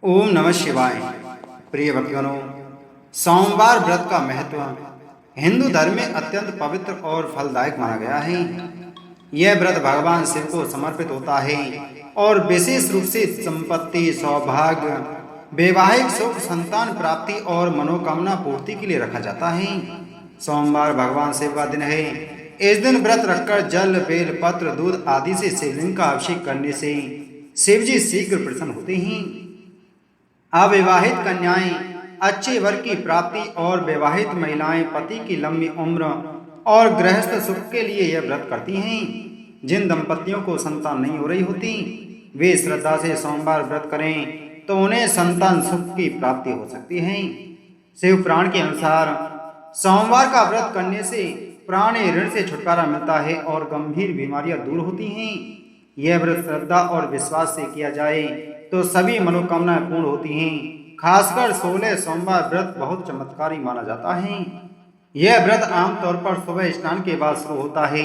ओम नमः शिवाय। प्रिय भक्तजनों, सोमवार व्रत का महत्व हिंदू धर्म में अत्यंत पवित्र और फलदायक माना गया है। यह व्रत भगवान शिव को समर्पित होता है और विशेष रूप से संपत्ति, सौभाग्य, वैवाहिक सुख, संतान प्राप्ति और मनोकामना पूर्ति के लिए रखा जाता है। सोमवार भगवान शिव का दिन है। इस दिन व्रत रखकर जल, बेल पत्र, दूध आदि से शिवलिंग का अभिषेक करने से शिव जी शीघ्र प्रसन्न होते हैं। अविवाहित कन्याएं अच्छे वर की प्राप्ति और विवाहित महिलाएं पति की लंबी उम्र और गृहस्थ सुख के लिए यह व्रत करती हैं। जिन दंपतियों को संतान नहीं हो रही होती, वे श्रद्धा से सोमवार व्रत करें तो उन्हें संतान सुख की प्राप्ति हो सकती है। शिव पुराण के अनुसार सोमवार का व्रत करने से प्राण ऋण से छुटकारा मिलता है और गंभीर बीमारियां दूर होती हैं। यह व्रत श्रद्धा और विश्वास से किया जाए तो सभी मनोकामनाएं पूर्ण होती हैं। खासकर 16 सोमवार व्रत बहुत चमत्कारी माना जाता है। यह व्रत आमतौर पर सुबह स्नान के बाद शुरू होता है।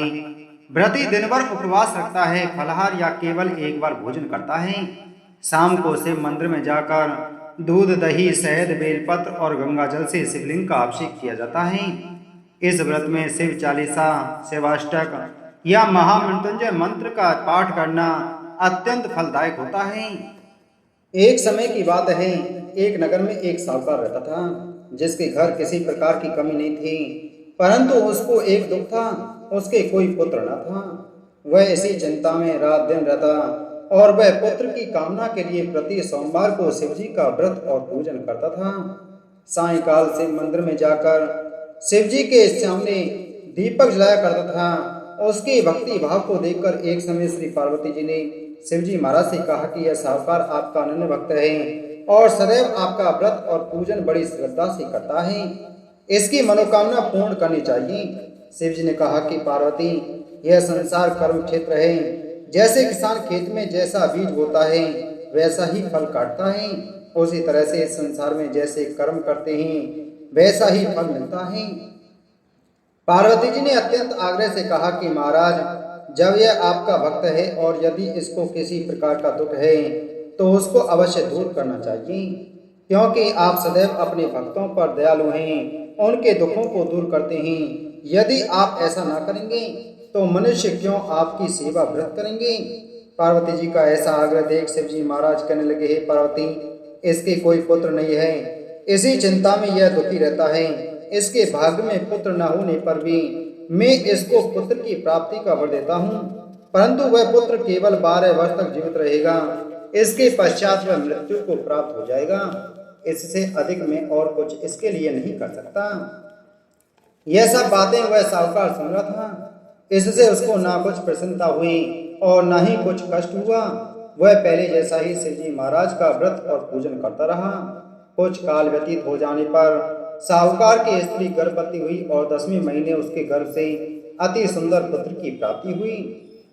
व्रती दिन भर उपवास रखता है, फलाहार या केवल एक बार भोजन करता है। शाम को शिव मंदिर में जाकर दूध, दही, शहद, बेलपत्र और गंगा जल से शिवलिंग का अभिषेक किया जाता है। इस व्रत में शिव चालीसा, शिवाष्टक या महामृत्युंजय मंत्र का पाठ करना अत्यंत फलदायक होता है। एक समय की बात है, एक नगर में एक साहूकार रहता था जिसके घर किसी प्रकार की कमी नहीं थी, परंतु उसको एक दुख था, उसके कोई पुत्र न था। वह इसी चिंता में रात दिन रहता और वह पुत्र की कामना के लिए प्रति सोमवार को शिवजी का व्रत और पूजन करता था। सायंकाल शिव मंदिर में जाकर शिवजी के सामने दीपक जलाया करता था। उसके भक्ति भाव को देखकर एक समय श्री पार्वती जी ने शिवजी महाराज से कहा कि यह साहूकार आपका अनन्य भक्त है और सदैव आपका व्रत और पूजन बड़ी श्रद्धा से करता है, इसकी मनोकामना पूर्ण करनी चाहिए। शिवजी ने कहा कि पार्वती, यह संसार कर्म क्षेत्र है। जैसे किसान खेत में जैसा बीज बोता है वैसा ही फल काटता है, उसी तरह से इस संसार में जैसे कर्म करते हैं वैसा ही फल मिलता है। पार्वती जी ने अत्यंत आग्रह से कहा कि महाराज, जब यह आपका भक्त है और यदि इसको किसी प्रकार का दुख है तो उसको अवश्य दूर करना चाहिए, क्योंकि आप सदैव अपने भक्तों पर दयालु हैं, उनके दुखों को दूर करते हैं। यदि आप ऐसा ना करेंगे तो मनुष्य क्यों आपकी सेवा व्रत करेंगे। पार्वती जी का ऐसा आग्रह देख शिवजी महाराज कहने लगे, हे पार्वती, इसके कोई पुत्र नहीं है, इसी चिंता में यह दुखी रहता है। इसके भाग्य में पुत्र न होने पर भी मैं इसको पुत्र की प्राप्ति का वर देता हूँ, परंतु वह पुत्र केवल 12 वर्ष तक जीवित रहेगा। इसके पश्चात वह मृत्यु को प्राप्त हो जाएगा। इससे अधिक मैं और कुछ इसके लिए नहीं कर सकता। यह सब बातें वह साहूकार सुन रहा था। इससे उसको ना कुछ प्रसन्नता हुई और ना ही कुछ कष्ट हुआ। वह पहले जैसा ही शिवजी महाराज का व्रत और पूजन करता रहा। कुछ काल व्यतीत हो जाने पर साहूकार की स्त्री गर्भवती हुई और 10वें महीने उसके गर्भ से अति सुंदर पुत्र की प्राप्ति हुई।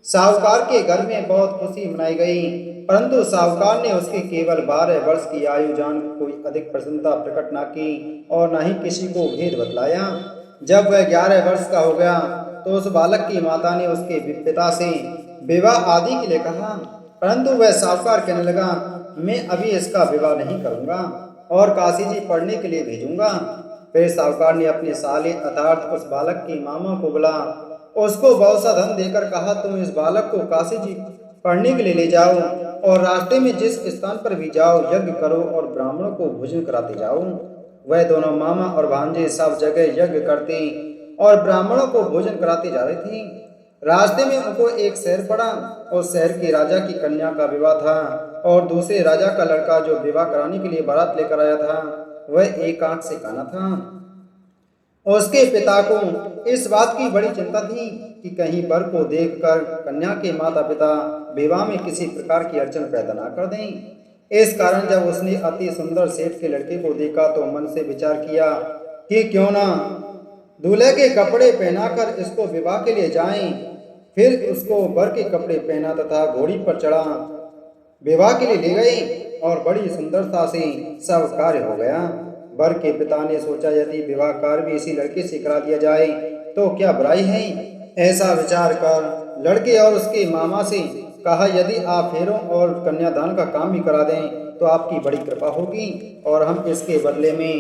साहूकार के घर में बहुत खुशी मनाई गई, परंतु साहूकार ने उसके केवल 12 वर्ष की आयु जान कोई अधिक प्रसन्नता प्रकट न की और न ही किसी को भेद बतलाया। जब वह 11 वर्ष का हो गया तो उस बालक की माता ने उसके पिता से विवाह आदि के लिए कहा, परंतु वह साहूकार कहने लगा, मैं अभी इसका विवाह नहीं करूंगा और काशी जी पढ़ने के लिए भेजूंगा। फिर साहूकार ने अपने साले अर्थात उस बालक की मामा को बुला उसको बहुत सा धन देकर कहा, तुम इस बालक को काशी जी पढ़ने के लिए ले जाओ और रास्ते में जिस स्थान पर भी जाओ यज्ञ करो और ब्राह्मणों को भोजन कराते जाओ। वह दोनों मामा और भांजे सब जगह यज्ञ करते और ब्राह्मणों को भोजन कराते जा रहे थे। रास्ते में उनको एक शहर पड़ा। उस शहर के राजा की कन्या का विवाह था और दूसरे राजा का लड़का जो विवाह कराने के लिए बारात लेकर आया था वह एक आंख से काना था। उसके पिता को इस बात की बड़ी चिंता थी कि कहीं वर को देखकर कन्या के माता पिता विवाह में किसी प्रकार की अड़चन पैदा न कर दें। इस कारण जब उसने अति सुंदर सेठ के लड़के को देखा तो मन से विचार किया कि क्यों ना दूल्हे के कपड़े पहनाकर इसको विवाह के लिए जाएं। फिर उसको वर के कपड़े पहना तथा घोड़ी पर चढ़ा विवाह के लिए ले गए और बड़ी सुंदरता से सब कार्य हो गया। वर के पिता ने सोचा, यदि विवाह कार्य भी इसी लड़के से करा दिया जाए तो क्या बुराई है। ऐसा विचार कर लड़के और उसके मामा से कहा, यदि आप फेरों और कन्यादान का काम भी करा दें तो आपकी बड़ी कृपा होगी और हम इसके बदले में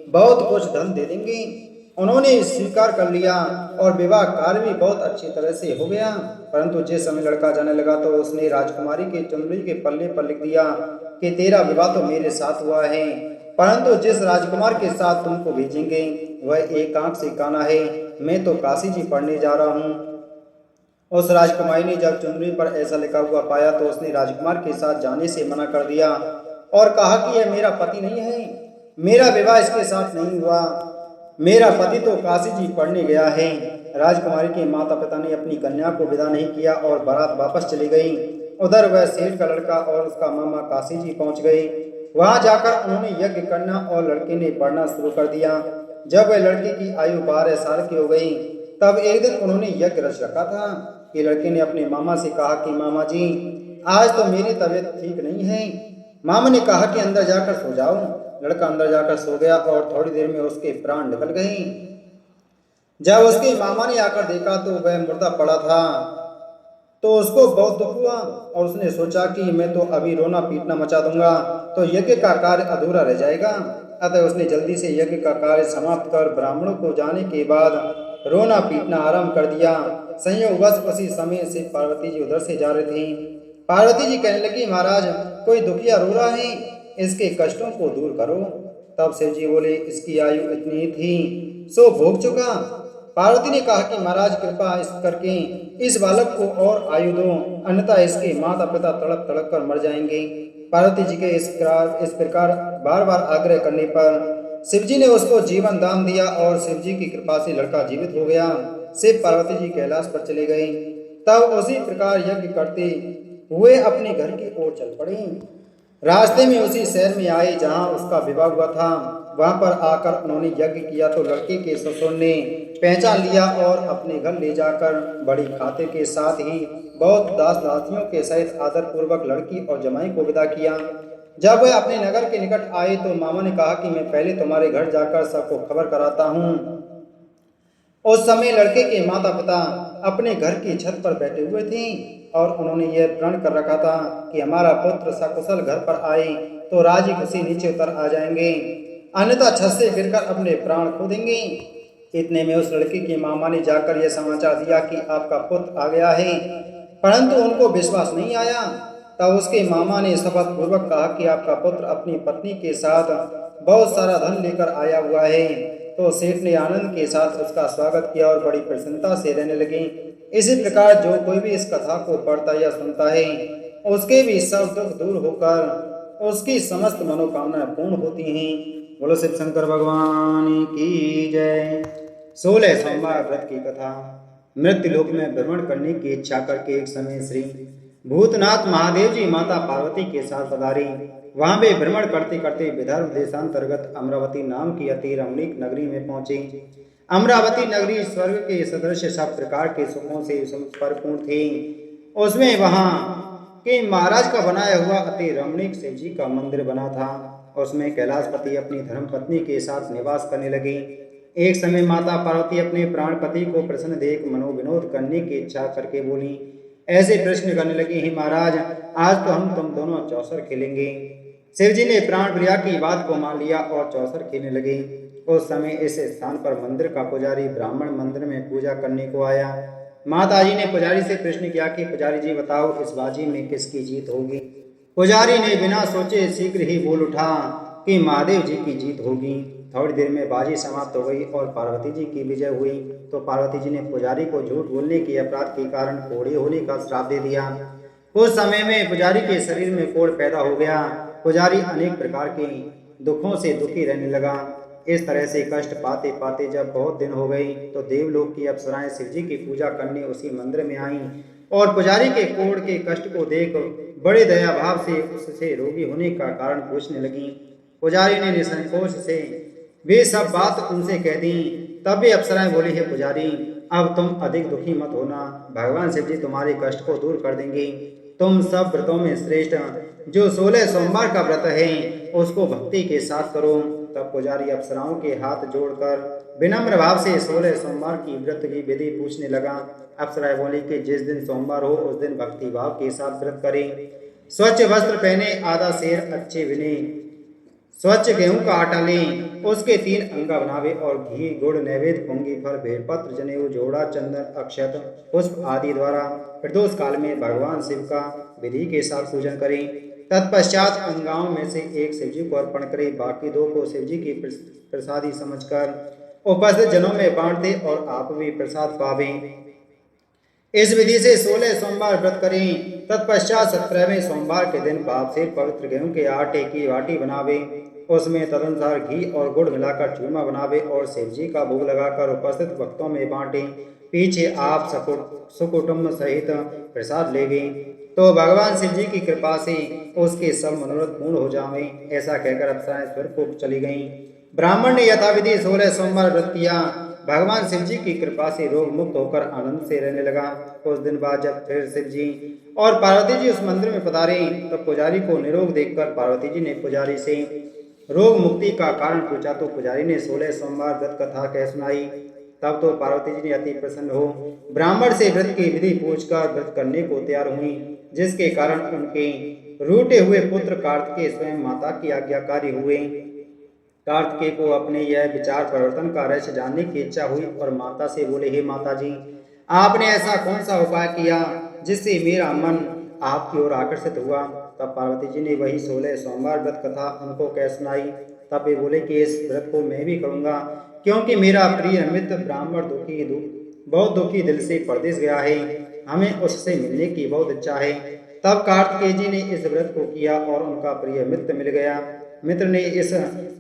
बहुत कुछ धन दे देंगे। उन्होंने स्वीकार कर लिया और विवाह कार्य भी बहुत अच्छी तरह से हो गया। परंतु जिस समय लड़का जाने लगा तो उसने राजकुमारी के चुनरी के पल्ले पर लिख दिया कि तेरा विवाह तो मेरे साथ हुआ है, परंतु जिस राजकुमार के साथ तुमको भेजेंगे वह एक आंख से काना है। मैं तो काशी जी पढ़ने जा रहा हूँ। उस राजकुमारी ने जब चुनरी पर ऐसा लिखा हुआ पाया तो उसने राजकुमार के साथ जाने से मना कर दिया और कहा कि यह मेरा पति नहीं है, मेरा विवाह इसके साथ नहीं हुआ, मेरा पति तो काशी जी पढ़ने गया है। राजकुमारी के माता पिता ने अपनी कन्या को विदा नहीं किया और बारात वापस चली गई। उधर वह सेठ का लड़का और उसका मामा काशी जी पहुंच गए। वहां जाकर उन्होंने यज्ञ करना और लड़के ने पढ़ना शुरू कर दिया। जब वह लड़के की आयु 12 साल की हो गई तब एक दिन उन्होंने यज्ञ रच रखा था कि लड़के ने अपने मामा से कहा कि मामा जी आज तो मेरी तबीयत ठीक नहीं है। मामा ने कहा कि अंदर जाकर सो जाओ। लड़का अंदर जाकर सो गया और थोड़ी देर में उसके प्राण निकल गए। जब उसके मामा ने आकर देखा तो वह मुर्दा पड़ा था तो उसको बहुत दुख हुआ और उसने सोचा कि मैं तो अभी रोना पीटना मचा दूंगा तो यज्ञ का कार्य अधूरा रह जाएगा। अतः उसने जल्दी से यज्ञ का कार्य समाप्त कर ब्राह्मणों को जाने के बाद रोना पीटना आरंभ कर दिया। संयोगवश उसी समय से पार्वती जी उधर से जा रही थी। पार्वती जी कहने लगी महाराज कोई दुखिया रो रहा है, इसके कष्टों को दूर करो। तब शिव जी बोले इसकी आयु इतनी थी सो भोग चुका। पार्वती ने कहा कि महाराज कृपा करके इस बालक को और आयु दो, अन्यथा इसके माता पिता तड़प तड़प कर मर जाएंगे। पार्वती जी के इस प्रकार बार बार आग्रह करने पर शिव जी ने उसको जीवन दान दिया और शिव जी की कृपा से लड़का जीवित हो गया। शिव पार्वती जी कैलाश पर चले गए। तब उसी प्रकार यज्ञ करते हुए अपने घर की ओर चल पड़े। रास्ते में उसी शहर में आए जहां उसका विवाह हुआ था। वहां पर आकर उन्होंने यज्ञ किया तो लड़के के ससुर ने पहचान लिया और अपने घर ले जाकर बड़ी खातिर के साथ ही बहुत दास दासियों के सहित आदर पूर्वक लड़की और जमाई को विदा किया। जब वह अपने नगर के निकट आए तो मामा ने कहा कि मैं पहले तुम्हारे घर जाकर सबको खबर कराता हूँ। उस समय लड़के के माता पिता अपने घर की छत पर बैठे हुए थे और उन्होंने यह प्रण कर रखा था कि हमारा पुत्र सकुशल घर पर आए तो राजी खुशी नीचे उतर आ जाएंगे, अन्यथा छत से गिरकर अपने प्राण खो देंगे। इतने में उस लड़के के मामा ने जाकर यह समाचार दिया कि आपका पुत्र आ गया है, परंतु उनको विश्वास नहीं आया। तब उसके मामा ने शपथ पूर्वक कहा कि आपका पुत्र अपनी पत्नी के साथ बहुत सारा धन लेकर आया हुआ है। तो सेठ ने आनंद के साथ उसका स्वागत किया और बड़ी प्रसन्नता से रहने लगे। इसी प्रकार जो कोई भी इस कथा को पढ़ता या सुनता है उसके भी सब दुख दूर होकर उसकी समस्त मनोकामनाएं पूर्ण होती हैं। बोलो शिव शंकर भगवान की जय। 16 सोमवार व्रत की कथा। मृत्यु लोक में भ्रमण करने की इच्छा करके एक समय श्री भूतनाथ महादेव जी माता पार्वती के साथ पधारे। वहां वे भ्रमण करते करते विदर्भ देशांतर्गत अमरावती नाम की अति रमणीक नगरी में पहुंचे। अमरावती नगरी स्वर्ग के सदृश सब प्रकार के सुखों से परिपूर्ण थी। उसमें वहां के महाराज का बनाया हुआ अति रमणीक शिव जी का मंदिर बना था। उसमें कैलाशपति अपनी धर्मपत्नी के साथ निवास करने लगे। एक समय माता पार्वती अपने प्राणपति को प्रसन्न देख मनोविनोद करने की इच्छा करके बोली। ऐसे प्रश्न करने लगी, हे महाराज आज तो हम तुम दोनों चौसर खेलेंगे। शिव जी ने प्राण प्रिया की बात को मान लिया और चौसर खेलने लगे। उस समय इस स्थान पर मंदिर का पुजारी ब्राह्मण मंदिर में पूजा करने को आया। माता जी ने पुजारी से प्रश्न किया कि पुजारी जी बताओ इस बाजी में किसकी जीत होगी। पुजारी ने बिना सोचे शीघ्र ही बोल उठा कि महादेव जी की जीत होगी। थोड़ी देर में बाजी समाप्त हो गई और पार्वती जी की विजय हुई। तो पार्वती जी ने पुजारी को झूठ बोलने के अपराध के कारण कोढ़ी होने का श्राप दे दिया। कुछ समय में पुजारी के शरीर में कोढ़ पैदा हो गया। पुजारी अनेक प्रकार के दुखों से दुखी रहने लगा। इस तरह से कष्ट पाते पाते जब बहुत दिन हो गए तो देवलोक की अप्सराएं शिव जी की पूजा करने उसी मंदिर में आईं और पुजारी के कोढ़ के कष्ट को देख बड़े दया भाव से उससे रोगी होने का कारण पूछने लगी। पुजारी ने निसंकोच से वे सब बात उनसे कह दी। तब भी अप्सराएं बोली, है पुजारी अब तुम अधिक दुखी मत होना, भगवान शिव जी तुम्हारे कष्ट को दूर कर देंगे। तुम सब व्रतों में श्रेष्ठ जो 16 सोमवार का व्रत है उसको भक्ति के साथ करो। तब पुजारी अप्सराओं के हाथ जोड़कर विनम्र भाव से 16 सोमवार की व्रत की विधि पूछने लगा। अप्सराएं बोली कि जिस दिन सोमवार हो उस दिन भक्ति भाव के साथ व्रत करें। स्वच्छ वस्त्र पहने, आधा शेर अच्छे बिने, स्वच्छ गेहूं का आटा लें, उसके 3 अंगा बनावे और घी गुड़ नैवेद्य पुंगी फल बेलपत्र जनेऊ जोड़ा चंदन अक्षत पुष्प आदि द्वारा प्रदोष काल में भगवान शिव का विधि के साथ पूजन करें। तत्पश्चात अंगाओं में से एक शिवजी को अर्पण करें, बाकी 2 को शिवजी की प्रसादी समझकर उपस्थित जनों में बांट दें और आप भी प्रसाद पावें। इस विधि से 16 सोमवार व्रत करें। तत्पश्चात 17वें सोमवार के दिन बाप से पवित्र गेहूं के आटे की बाटी बनावे, उसमें तदनुसार घी और गुड़ मिलाकर चूरमा बनावे और शिव जी का भोग लगाकर उपस्थित भक्तों में बांटे। पीछे आप सुकुटुंब सहित प्रसाद लेवें तो भगवान शिव जी की कृपा से उसके सब मनोरथ पूर्ण हो जावे। ऐसा कहकर अप्सराएं स्वर्ग को चली गईं। ब्राह्मण ने यथाविधि 16 सोमवार व्रत किया। भगवान शिव जी की कृपा से रोग मुक्त होकर आनंद से रहने लगा। कुछ दिन बाद जब फिर शिव जी और पार्वती जी उस मंदिर में पधारे, तब पुजारी को निरोग देखकर पार्वती जी ने पुजारी से रोग मुक्ति का कारण पूछा तो पुजारी ने 16 सोमवार व्रत कथा कह सुनाई। तब तो पार्वती जी ने अति प्रसन्न हो ब्राह्मण से व्रत की विधि पूछकर व्रत करने को तैयार हुई, जिसके कारण उनके रूठे हुए पुत्र कार्तिकेय स्वयं माता की आज्ञाकारी हुए। कार्तिकेय को अपने यह विचार परिवर्तन का रहस्य जानने की इच्छा हुई और माता से बोले, हे माता जी, आपने ऐसा कौन सा उपाय किया जिससे मेरा मन आपकी ओर आकर्षित हुआ। तब पार्वती जी ने वही 16 सोमवार व्रत कथा उनको कह सुनाई। तब वे बोले कि इस व्रत को मैं भी करूंगा, क्योंकि मेरा प्रिय मित्र ब्राह्मण बहुत दुखी दिल से परदेश गया है, हमें उससे मिलने की बहुत इच्छा है। तब कार्तिकेय जी ने इस व्रत को किया और उनका प्रिय मित्र मिल गया। मित्र ने इस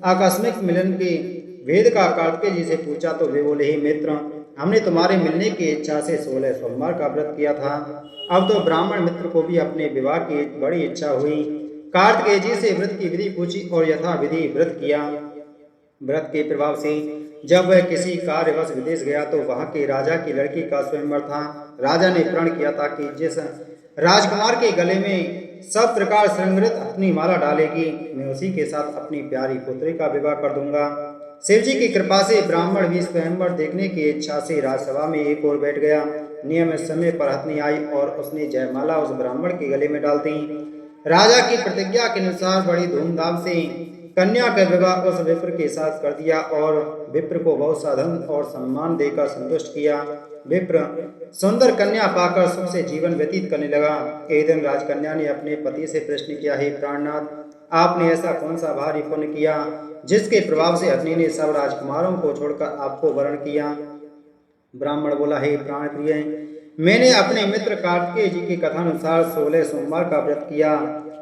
आकस्मिक मिलन के वेद का कार्तिकेय जी से पूछा तो वे बोले, हे मित्र, हमने तुम्हारे मिलने की इच्छा से 16 सोमवार का व्रत किया था। अब तो ब्राह्मण मित्र को भी अपने विवाह की बड़ी इच्छा हुई। कार्तिकेय जी से व्रत की विधि पूछी और यथा विधि व्रत किया। व्रत के प्रभाव से जब वह किसी कार्यवश विदेश गया तो वहां के राजा की लड़की का स्वयंवर था। राजा ने प्रण किया था कि जिस राजकुमार के गले में सब प्रकार श्रृंगरित अपनी माला डालेगी, मैं उसी के साथ अपनी प्यारी पुत्री का विवाह कर दूंगा। शिव जी की कृपा से ब्राह्मण भी स्वयंवर देखने की इच्छा से राजसभा में एक ओर बैठ गया। नियमित समय पर हथनी आई और उसने जयमाला उस ब्राह्मण के गले में डाल दी। राजा की प्रतिज्ञा के अनुसार बड़ी धूमधाम से कन्या का विवाह उस विप्र के साथ कर दिया और विप्र को बहुत सा धन और सम्मान देकर संतुष्ट किया। विप्र सुंदर कन्या पाकर सुख से जीवन व्यतीत करने लगा। एक दिन राजकन्या ने अपने पति से प्रश्न किया, हे प्राणनाथ, आपने ऐसा कौन सा भारी पुण्य किया जिसके प्रभाव से अग्नि ने सब राजकुमारों को छोड़कर आपको वरण किया। ब्राह्मण बोला, हे प्राण प्रिय, मैंने अपने मित्र कार्तिकेय जी की कथानुसार 16 सोमवार का व्रत किया,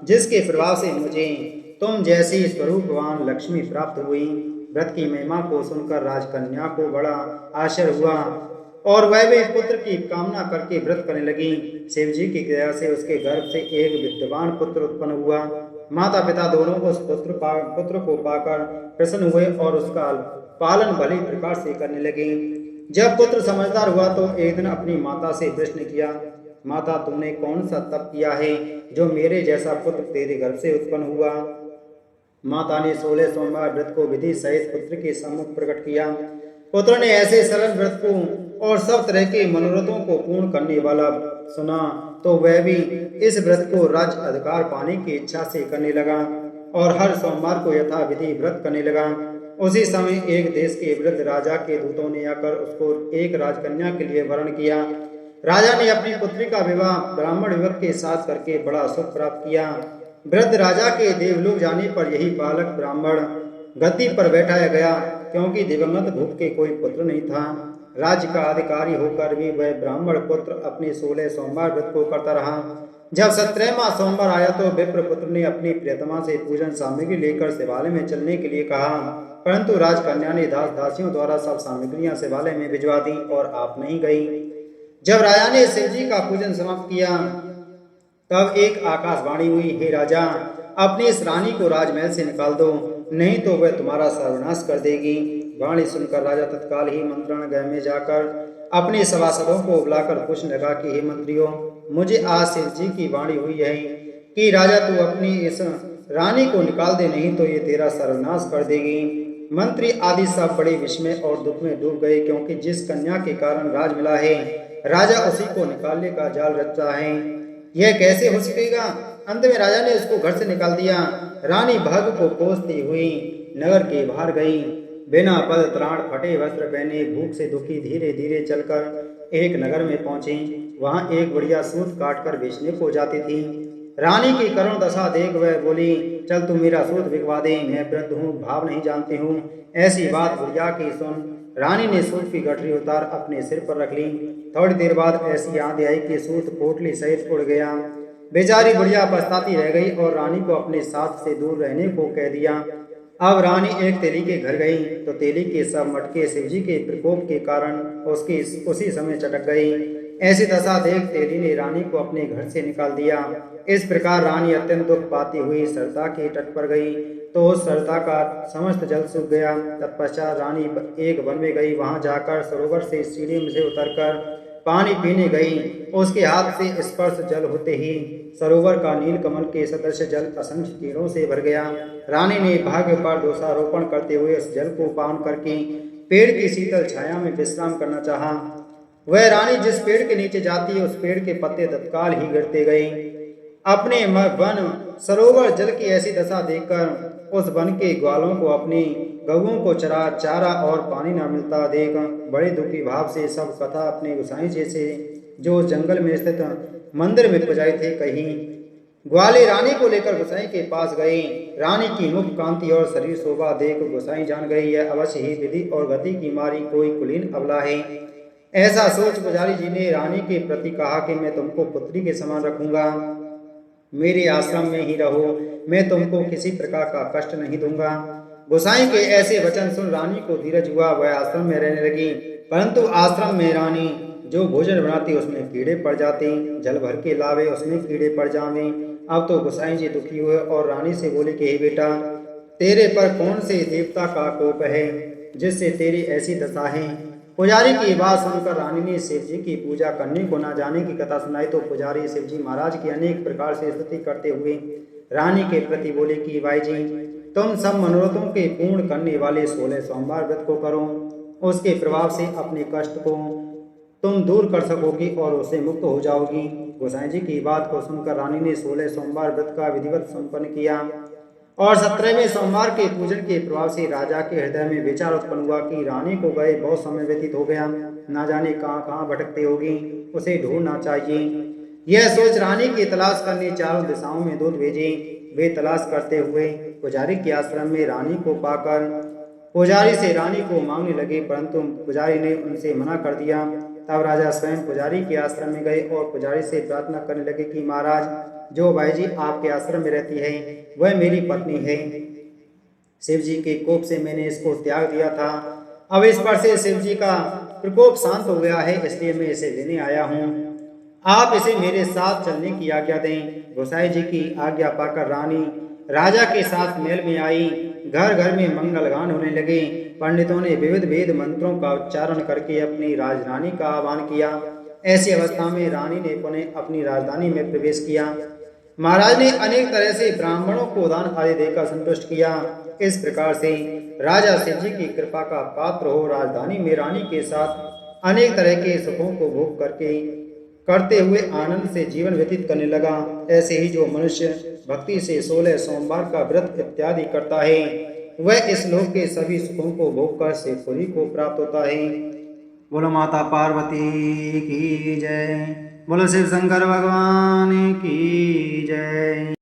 जिसके प्रभाव से मुझे तुम जैसी स्वरूपवान लक्ष्मी प्राप्त हुई। व्रत की महिमा को सुनकर राजकन्या को बड़ा आश्चर्य हुआ और वह भी पुत्र की कामना करके व्रत करने लगी। शिव जी की दया से उसके गर्भ से एक विद्वान पुत्र उत्पन्न हुआ। माता पिता दोनों उस पुत्र को पाकर प्रसन्न हुए और उसका पालन भली प्रकार से करने लगे। जब पुत्र समझदार हुआ तो एक दिन अपनी माता से प्रश्न किया, माता, तुमने कौन सा तप किया है जो मेरे जैसा पुत्र तेरे गर्भ से उत्पन्न हुआ। माता ने 16 सोमवार व्रत को विधि सहित पुत्र के सम्मुख प्रकट किया। पुत्र ने ऐसे सरल व्रत को और सब तरह के मनोरथों को पूर्ण करने वाला सुना तो वह भी इस व्रत को राज्य अधिकार पाने की इच्छा से करने लगा और हर सोमवार को यथा विधि व्रत करने लगा। उसी समय एक देश के वृद्ध राजा के दूतों ने आकर उसको एक राजकन्या के लिए वरण किया। राजा ने अपनी पुत्री का विवाह ब्राह्मण युवक के साथ करके बड़ा सुख प्राप्त किया। वृद्ध राजा के देवलोक जाने पर यही बालक ब्राह्मण गद्दी पर बैठाया गया, क्योंकि दिवंगत भूप के कोई पुत्र नहीं था। राज्य का अधिकारी होकर भी वह ब्राह्मण पुत्र अपने 16 सोमवार व्रत को करता रहा। जब 17वां सोमवार आया तो विप्र पुत्र ने अपनी प्रियतमा से पूजन सामग्री लेकर शिवालय में चलने के लिए कहा, परंतु राजकन्या ने दास दासियों द्वारा सब सामग्रियां शिवालय में भिजवा दी और आप नहीं गई। जब राजा ने शिव जी का पूजन समाप्त किया तब एक आकाशवाणी हुई, हे राजा, अपनी इस रानी को राजमहल से निकाल दो, नहीं तो वह तुम्हारा सर्वनाश कर देगी। वाणी सुनकर राजा तत्काल ही मंत्रण गृह में जाकर अपने सभासदों को बुलाकर पूछने लगा कि हे मंत्रियों, मुझे आज शिव जी की वाणी हुई है कि राजा तू अपनी इस रानी को निकाल दे, नहीं तो ये तेरा सर्वनाश कर देगी। मंत्री आदि सब बड़े विस्मय और दुख में डूब गए, क्योंकि जिस कन्या के कारण राज मिला है राजा उसी को निकालने का जाल रचता है। यह कैसे हो सकेगा। अंत में राजा ने उसको घर से निकाल दिया। रानी भाग को कोसती हुई नगर के बाहर गई। बिना पद त्राण फटे वस्त्र पहने भूख से दुखी धीरे धीरे चलकर एक नगर में पहुंची। वहां एक बुढ़िया सूत काटकर बेचने को जाती थी। रानी की करुण दशा देख वह बोली, चल तू मेरा सूत बिकवा दे, मैं वृद्ध हूँ, भाव नहीं जानती हूँ। ऐसी बात बुढ़िया की सुन रानी ने सूत की गठरी उतार अपने सिर पर रख ली। थोड़ी देर बाद ऐसी आंधी आई कि सूत पोटली सहित उड़ गया। बेचारी बुढ़िया पछताती रह गई और रानी को अपने साथ से दूर रहने को कह दिया। अब रानी एक तेली के घर गई तो तेली के सब मटके शिवजी के प्रकोप के कारण उसकी उसी समय चटक गई। ऐसी दशा देख तेली ने रानी को अपने घर से निकाल दिया। इस प्रकार रानी अत्यंत दुख पाती हुई सरता के तट पर गई तो उस सरता का समस्त जल सूख गया। तत्पश्चात रानी एक वन में गई। वहां जाकर सरोवर से सीढ़ी से उतरकर पानी पीने गई। उसके हाथ से स्पर्श जल होते ही सरोवर का नील कमल के सदृश जल असंख्य तीरों से भर गया। रानी ने भाग्य पर दोषारोपण करते हुए उस जल को पान करके पेड़ की शीतल छाया में विश्राम करना चाहा। वह रानी जिस पेड़ के नीचे जाती उस पेड़ के पत्ते तत्काल ही गिरते गए। अपने वन सरोवर जल की ऐसी दशा देखकर उस वन के ग्वालों को अपनी गऊओं को चारा और पानी न मिलता देख बड़े दुखी भाव से सब कथा अपने गोसाई जी से जो जंगल में स्थित मंदिर में पुजारी थे कही। ग्वाले रानी को लेकर गोसाई के पास गए। रानी की मुख कांति और शरीर शोभा देख गोसाई जान गई यह अवश्य ही विधि और गति की मारी कोई कुलीन अबला है। ऐसा सोच पुजारी जी ने रानी के प्रति कहा कि मैं तुमको पुत्री के समान रखूंगा, मेरे आश्रम में ही रहो, मैं तुमको किसी प्रकार का कष्ट नहीं दूंगा। गोसाई के ऐसे वचन सुन रानी को धीरज हुआ। वह आश्रम में रहने लगी, परंतु आश्रम में रानी जो भोजन बनाती उसमें कीड़े पड़ जाते, जल भर के लावे उसमें कीड़े पड़ जावे। अब तो गोसाई जी दुखी हुए और रानी से बोले कि हे बेटा, तेरे पर कौन से देवता का कोप है जिससे तेरी ऐसी दशा है। पुजारी की बात सुनकर रानी ने शिव जी की पूजा करने को न जाने की कथा सुनाई तो पुजारी शिव जी महाराज की अनेक प्रकार से स्तुति करते हुए रानी के प्रति बोले कि भाई जी, तुम सब मनोरथों के पूर्ण करने वाले 16 सोमवार व्रत को करो, उसके प्रभाव से अपने कष्ट को तुम दूर कर सकोगी और उससे मुक्त हो जाओगी। गोसाई जी की बात को सुनकर रानी ने 16 सोमवार व्रत का विधिवत संपन्न किया और 17वें सोमवार के पूजन के प्रभाव से राजा के हृदय में विचार उत्पन्न हुआ कि रानी को गए बहुत समय व्यतीत हो गया, ना जाने कहाँ कहाँ भटकते होगी, उसे ढूंढना चाहिए। यह सोच रानी की तलाश करने चारों दिशाओं में दूत भेजे। वे तलाश करते हुए पुजारी के आश्रम में रानी को पाकर पुजारी से रानी को मांगने लगे, परंतु पुजारी ने उनसे मना कर दिया। तब राजा स्वयं पुजारी के आश्रम में गए और पुजारी से प्रार्थना करने लगे कि महाराज, जो बाई जी आपके आश्रम में रहती है वह मेरी पत्नी है। शिव जी के कोप से मैंने इसको त्याग दिया था, अब इस पर से शिव जी का प्रकोप शांत हो गया है, इसलिए मैं इसे लेने आया हूँ। आप इसे मेरे साथ चलने की आज्ञा दें। गोसाई जी की आज्ञा पाकर रानी राजा के साथ महल में आई। घर घर में मंगल गान होने लगे। पंडितों ने विविध वेद मंत्रों का उच्चारण करके अपनी राजधानी का आह्वान किया। ऐसी अवस्था में रानी ने पुनः अपनी राजधानी में प्रवेश किया। महाराज ने अनेक तरह से ब्राह्मणों को दान आदि देकर संतुष्ट किया। इस प्रकार से राजा शिव जी की कृपा का पात्र हो राजधानी में रानी के साथ अनेक तरह के सुखों को भोग करते हुए आनंद से जीवन व्यतीत करने लगा। ऐसे ही जो मनुष्य भक्ति से 16 सोमवार का व्रत इत्यादि करता है वह इस लोक के सभी सुखों को भोग कर शिवपुरी को प्राप्त होता है। बोलो माता पार्वती की जय, बोलो शिव शंकर भगवान की जय।